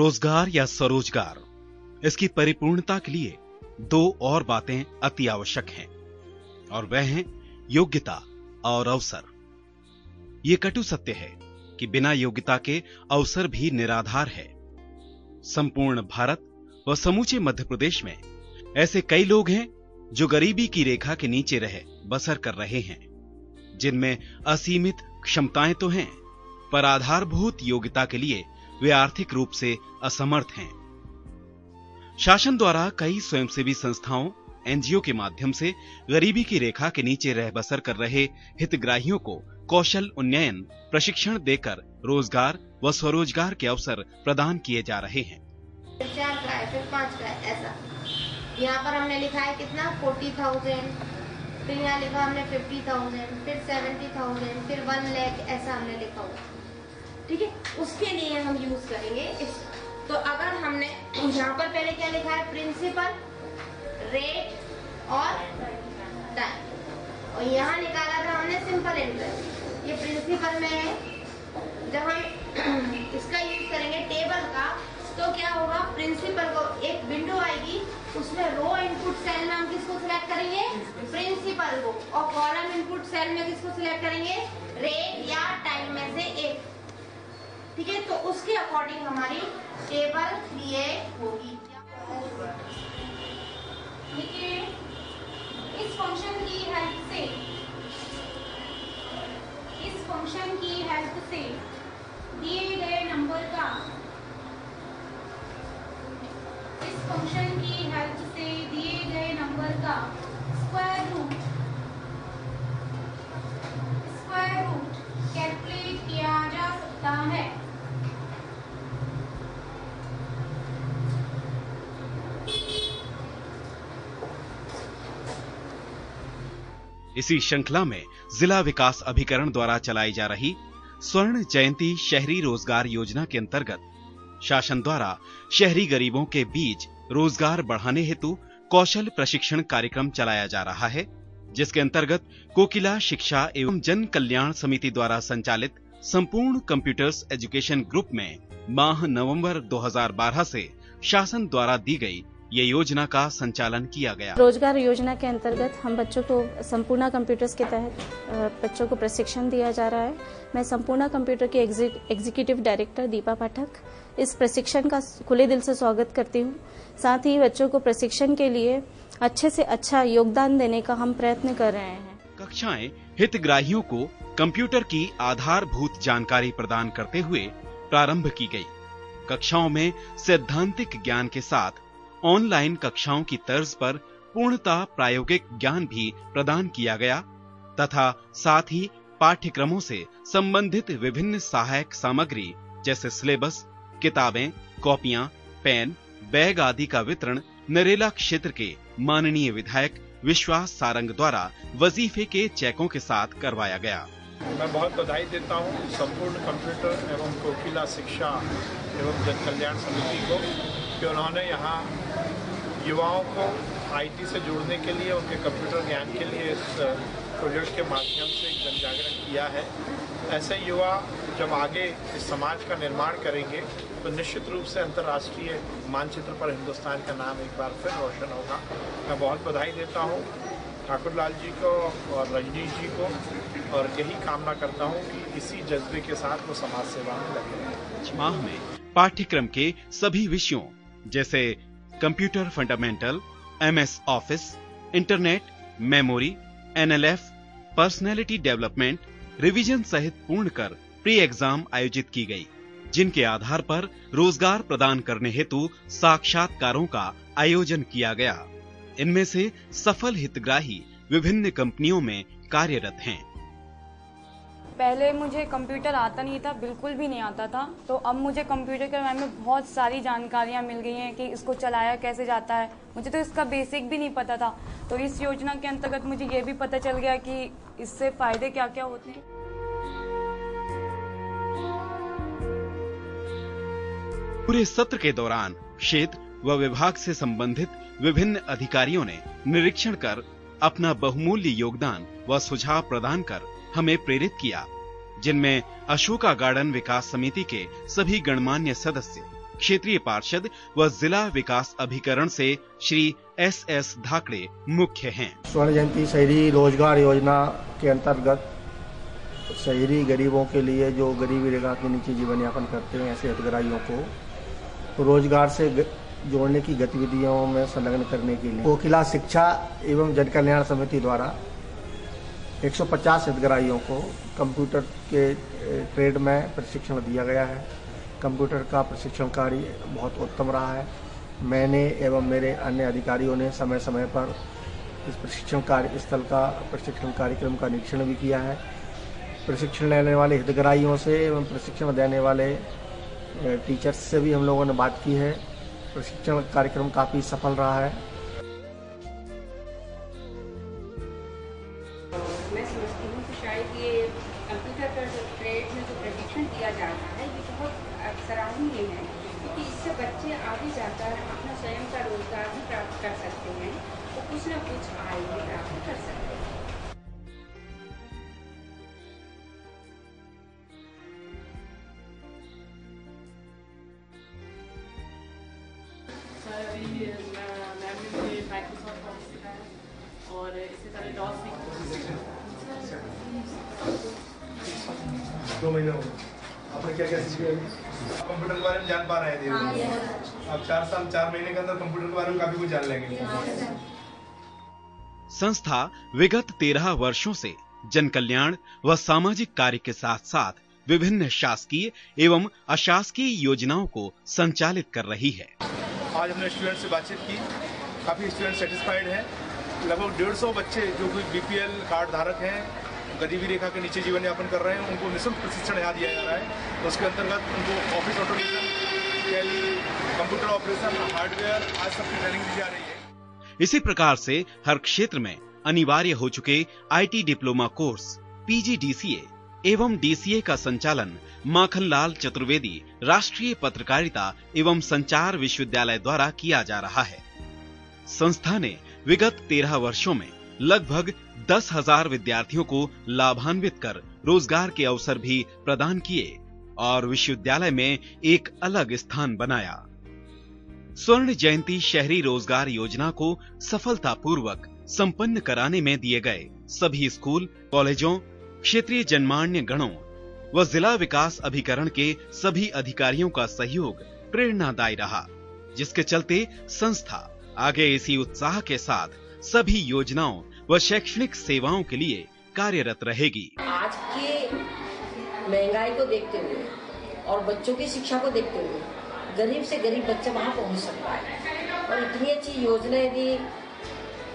रोजगार या स्वरोजगार, इसकी परिपूर्णता के लिए दो और बातें अति आवश्यक हैं और वह हैं योग्यता और अवसर। ये कटु सत्य है कि बिना योग्यता के अवसर भी निराधार है। संपूर्ण भारत व समूचे मध्य प्रदेश में ऐसे कई लोग हैं जो गरीबी की रेखा के नीचे रह बसर कर रहे हैं, जिनमें असीमित क्षमताएं तो हैं, पर आधारभूत योग्यता के लिए वे आर्थिक रूप से असमर्थ हैं। शासन द्वारा कई स्वयंसेवी संस्थाओं, एनजीओ के माध्यम से गरीबी की रेखा के नीचे रह बसर कर रहे हितग्राहियों को कौशल उन्नयन प्रशिक्षण देकर रोजगार व स्वरोजगार के अवसर प्रदान किए जा रहे हैं। 4 का है, फिर 5 का है, ऐसा। यहाँ पर हमने लिखा है कितना 40,000, फिर यहाँ लिखा हमने 50,000, फिर 70,000, फिर 1 लाख, ऐसा हमने लिखा हुआ। ठीक है, उसके लिए हम यूज करेंगे इस। तो अगर हमने यहाँ पर पहले क्या लिखा है, प्रिंसिपल, रेट और टाइम, और यहाँ निकाला था हमने सिंपल इंटरेस्ट। ये प्रिंसिपल में है। जब हम इसका यूज करेंगे टेबल का, तो क्या होगा, प्रिंसिपल को एक विंडो आएगी, उसमें रो इनपुट सेल में हम किसको सिलेक्ट करेंगे, प्रिंसिपल को, और कॉलम इनपुट सेल में किसको सिलेक्ट करेंगे, रेट या टाइम में से एक। ठीक है, तो उसके अकॉर्डिंग हमारी टेबल क्रिएट होगी। देखिए, इस फंक्शन की हेल्प से दिए गए नंबर का स्क्वायर रूट कैलकुलेट किया जा सकता है। इसी श्रृंखला में जिला विकास अभिकरण द्वारा चलाई जा रही स्वर्ण जयंती शहरी रोजगार योजना के अंतर्गत शासन द्वारा शहरी गरीबों के बीच रोजगार बढ़ाने हेतु कौशल प्रशिक्षण कार्यक्रम चलाया जा रहा है, जिसके अंतर्गत कोकिला शिक्षा एवं जन कल्याण समिति द्वारा संचालित संपूर्ण कंप्यूटर्स एजुकेशन ग्रुप में माह नवंबर 2012 से शासन द्वारा दी गई ये योजना का संचालन किया गया। रोजगार योजना के अंतर्गत हम बच्चों को संपूर्ण कंप्यूटर्स के तहत बच्चों को प्रशिक्षण दिया जा रहा है। मैं संपूर्ण कंप्यूटर की एग्जीक्यूटिव डायरेक्टर दीपा पाठक इस प्रशिक्षण का खुले दिल से स्वागत करती हूँ। साथ ही बच्चों को प्रशिक्षण के लिए अच्छे से अच्छा योगदान देने का हम प्रयत्न कर रहे हैं। कक्षाएं हितग्राहियों को कंप्यूटर की आधारभूत जानकारी प्रदान करते हुए प्रारंभ की गई। कक्षाओं में सैद्धांतिक ज्ञान के साथ ऑनलाइन कक्षाओं की तर्ज पर पूर्णतः प्रायोगिक ज्ञान भी प्रदान किया गया तथा साथ ही पाठ्यक्रमों से संबंधित विभिन्न सहायक सामग्री जैसे सिलेबस, किताबें, कॉपियां, पेन, बैग आदि का वितरण नरेला क्षेत्र के माननीय विधायक विश्वास सारंग द्वारा वजीफे के चेकों के साथ करवाया गया। मैं बहुत बधाई देता हूं संपूर्ण कंप्यूटर एवं कोकिला शिक्षा एवं जन कल्याण समिति को कि उन्होंने यहाँ युवाओं को आईटी से जोड़ने के लिए, उनके कंप्यूटर ज्ञान के लिए इस प्रोजेक्ट के माध्यम से एक जन जागरण किया है। ऐसे युवा जब आगे इस समाज का निर्माण करेंगे तो निश्चित रूप से अंतर्राष्ट्रीय मानचित्र पर हिंदुस्तान का नाम एक बार फिर रोशन होगा। मैं बहुत बधाई देता हूँ ठाकुर लाल जी को और रजनीश जी को, और यही कामना करता हूँ कि इसी जज्बे के साथ वो समाज सेवा में लगे रहें। माह में पाठ्यक्रम के सभी विषयों जैसे computer fundamental, MS Office, internet, memory, NLF, personality development, revision सहित पूर्ण कर प्री एग्जाम आयोजित की गई, जिनके आधार पर रोजगार प्रदान करने हेतु साक्षात्कारों का आयोजन किया गया। इनमें से सफल हितग्राही विभिन्न कंपनियों में कार्यरत हैं। पहले मुझे कंप्यूटर आता नहीं था, बिल्कुल भी नहीं आता था, तो अब मुझे कंप्यूटर के बारे में बहुत सारी जानकारियां मिल गई हैं कि इसको चलाया कैसे जाता है। मुझे तो इसका बेसिक भी नहीं पता था, तो इस योजना के अंतर्गत मुझे ये भी पता चल गया कि इससे फायदे क्या क्या होते हैं। पूरे सत्र के दौरान क्षेत्र व विभाग से संबंधित विभिन्न अधिकारियों ने निरीक्षण कर अपना बहुमूल्य योगदान व सुझाव प्रदान कर हमें प्रेरित किया, जिनमें अशोका गार्डन विकास समिति के सभी गणमान्य सदस्य, क्षेत्रीय पार्षद व जिला विकास अभिकरण से श्री SS धाकड़े मुख्य हैं। स्वर्ण जयंती शहरी रोजगार योजना के अंतर्गत शहरी गरीबों के लिए जो गरीबी रेखा के नीचे जीवन यापन करते हैं ऐसे हितग्राहियों को रोजगार से जोड़ने की गतिविधियों में संलग्न करने के लिए कोकिला शिक्षा एवं जन कल्याण समिति द्वारा 150 हितग्राहियों को कंप्यूटर के ट्रेड में प्रशिक्षण दिया गया है। कंप्यूटर का प्रशिक्षण कार्य बहुत उत्तम रहा है। मैंने एवं मेरे अन्य अधिकारियों ने समय समय पर इस प्रशिक्षण कार्यस्थल का प्रशिक्षण कार्यक्रम का निरीक्षण भी किया है। प्रशिक्षण लेने वाले हितग्राहियों से एवं प्रशिक्षण देने वाले टीचर्स से भी हम लोगों ने बात की है। प्रशिक्षण कार्यक्रम काफी सफल रहा है। मैं समझती हूँ कि शायद ये कंप्यूटर का जो ट्रेड में जो प्रशिक्षण दिया जा रहा है ये बहुत सराहनीय है, क्योंकि इससे बच्चे आगे जाकर अपना स्वयं का रोजगार भी प्राप्त कर सकते हैं, तो कुछ न कुछ आय भी प्राप्त कर सकते हैं। माइक्रोसॉफ्ट ऑफिस सिखाया और इससे पहले डॉस भी 2 महीने हो गए। आपने क्या क्या सीखा? कंप्यूटर के बारे में जान पा रहे हैं धीरे-धीरे। अब 4 महीने के अंदर कंप्यूटर के बारे में काफी कुछ जान लेंगे। संस्था विगत 13 वर्षों से जन कल्याण व सामाजिक कार्य के साथ साथ विभिन्न शासकीय एवं अशासकीय योजनाओं को संचालित कर रही है। आज हमने स्टूडेंट से बातचीत की, काफ़ी स्टूडेंट सेटिस्फाइड हैं। लगभग 150 बच्चे जो कोई BPL कार्ड धारक हैं, गरीबी रेखा के नीचे जीवन यापन कर रहे हैं, उनको निःशुल्क प्रशिक्षण यहाँ दिया जा रहा है। उसके अंतर्गत उनको office automation, tally, computer operation, hardware आज सबकी ट्रेनिंग दी जा रही है। इसी प्रकार से हर क्षेत्र में अनिवार्य हो चुके IT डिप्लोमा कोर्स PGDCA एवं DCA का संचालन माखनलाल चतुर्वेदी राष्ट्रीय पत्रकारिता एवं संचार विश्वविद्यालय द्वारा किया जा रहा है। संस्था ने विगत 13 वर्षों में लगभग 10,000 विद्यार्थियों को लाभान्वित कर रोजगार के अवसर भी प्रदान किए और विश्वविद्यालय में एक अलग स्थान बनाया। स्वर्ण जयंती शहरी रोजगार योजना को सफलतापूर्वक संपन्न कराने में दिए गए सभी स्कूल, कॉलेजों, क्षेत्रीय जनमान्य गणों व जिला विकास अभिकरण के सभी अधिकारियों का सहयोग प्रेरणादायी रहा, जिसके चलते संस्था आगे इसी उत्साह के साथ सभी योजनाओं व शैक्षणिक सेवाओं के लिए कार्यरत रहेगी। आज के महंगाई को देखते हुए और बच्चों की शिक्षा को देखते हुए गरीब से गरीब बच्चा वहाँ पहुँच सकता है, और इतनी अच्छी योजना यदि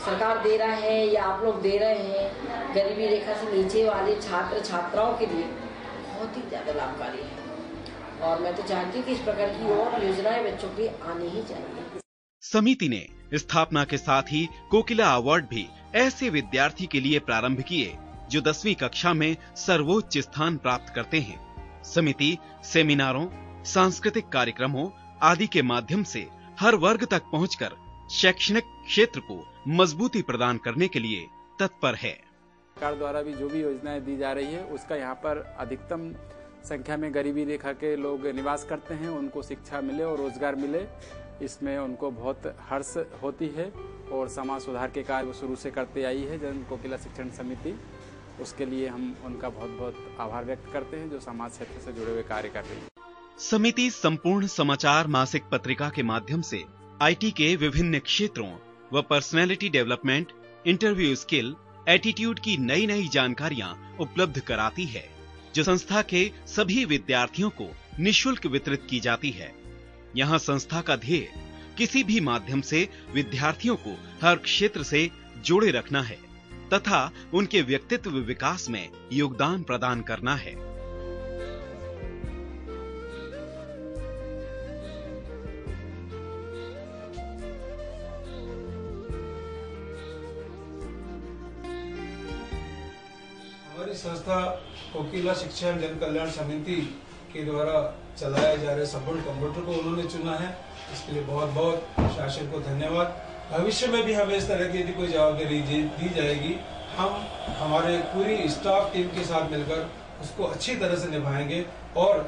सरकार दे रहा है या आप लोग दे रहे हैं, गरीबी रेखा से नीचे वाले छात्र छात्राओं के लिए बहुत ही ज्यादा लाभकारी है। और मैं तो चाहती हूँ कि इस प्रकार की और योजनाएं बच्चों के लिए आनी ही चाहिए। समिति ने स्थापना के साथ ही कोकिला अवार्ड भी ऐसे विद्यार्थी के लिए प्रारंभ किए जो 10वीं कक्षा में सर्वोच्च स्थान प्राप्त करते हैं। समिति सेमिनारों, सांस्कृतिक कार्यक्रमों आदि के माध्यम से हर वर्ग तक पहुंचकर शैक्षणिक क्षेत्र को मजबूती प्रदान करने के लिए तत्पर है। सरकार द्वारा भी जो भी योजनाएं दी जा रही है उसका यहाँ पर अधिकतम संख्या में गरीबी रेखा के लोग निवास करते हैं, उनको शिक्षा मिले और रोजगार मिले, इसमें उनको बहुत हर्ष होती है। और समाज सुधार के कार्य वो शुरू से करते आई है जन कोकिला शिक्षण समिति, उसके लिए हम उनका बहुत बहुत आभार व्यक्त करते हैं जो समाज क्षेत्र से जुड़े हुए कार्य कर रही है। समिति संपूर्ण समाचार मासिक पत्रिका के माध्यम से IT के विभिन्न क्षेत्रों व personality development, interview skill, attitude की नई नई जानकारियां उपलब्ध कराती है, जो संस्था के सभी विद्यार्थियों को निःशुल्क वितरित की जाती है। यहाँ संस्था का ध्येय किसी भी माध्यम से विद्यार्थियों को हर क्षेत्र से जोड़े रखना है तथा उनके व्यक्तित्व विकास में योगदान प्रदान करना है। हमारी संस्था कोकिला शिक्षण जन कल्याण समिति के द्वारा चलाया जा रहे संपूर्ण कंप्यूटर को उन्होंने चुना है, इसके लिए बहुत बहुत शासन को धन्यवाद। भविष्य में भी हमें इस तरह की यदि कोई जवाबदारी दी जाएगी, हम हमारे पूरी स्टाफ टीम के साथ मिलकर उसको अच्छी तरह से निभाएंगे और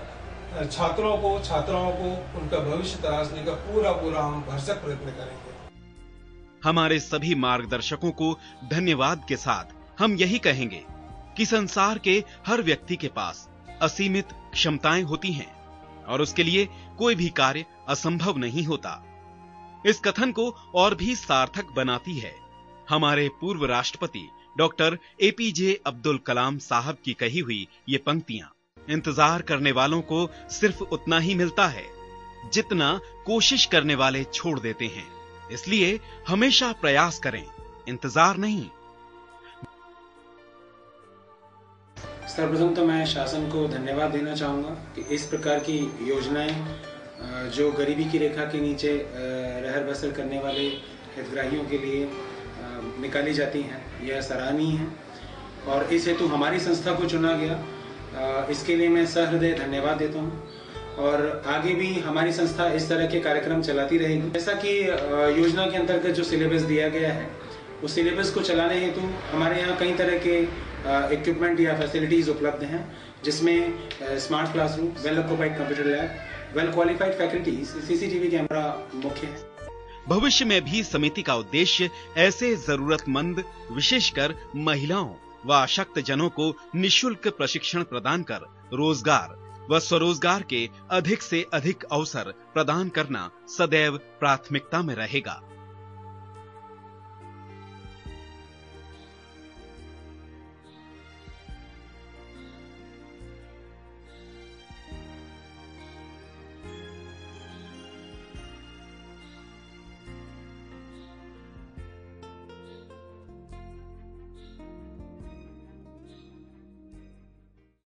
छात्रों को छात्राओं को उनका भविष्य तराशने का पूरा हम भरसक प्रयत्न करेंगे। हमारे सभी मार्गदर्शकों को धन्यवाद के साथ हम यही कहेंगे कि संसार के हर व्यक्ति के पास असीमित क्षमताएं होती हैं और उसके लिए कोई भी कार्य असंभव नहीं होता। इस कथन को और भी सार्थक बनाती है हमारे पूर्व राष्ट्रपति डॉक्टर एपीजे अब्दुल कलाम साहब की कही हुई ये पंक्तियां। इंतजार करने वालों को सिर्फ उतना ही मिलता है जितना कोशिश करने वाले छोड़ देते हैं। इसलिए हमेशा प्रयास करें, इंतजार नहीं। सर्वप्रथम तो मैं शासन को धन्यवाद देना चाहूँगा कि इस प्रकार की योजनाएं जो गरीबी की रेखा के नीचे रहर बसर करने वाले हितग्राहियों के लिए निकाली जाती हैं, यह सराहनीय है और इस हेतु हमारी संस्था को चुना गया। इसके लिए मैं सहृदय धन्यवाद देता हूँ और आगे भी हमारी संस्था इस तरह के कार्यक्रम चलाती रहेगी। जैसा कि योजना के अंतर्गत जो सिलेबस दिया गया है उस सिलेबस को चलाने हेतु हमारे यहाँ कई तरह के इक्विपमेंट या फैसिलिटीज उपलब्ध हैं, जिसमें smart classroom, well occupied computer lab, well qualified faculties, CCTV camera मुख्य है। भविष्य में भी समिति का उद्देश्य ऐसे जरूरतमंद विशेषकर महिलाओं व अशक्त जनों को निःशुल्क प्रशिक्षण प्रदान कर रोजगार व स्वरोजगार के अधिक से अधिक अवसर प्रदान करना सदैव प्राथमिकता में रहेगा।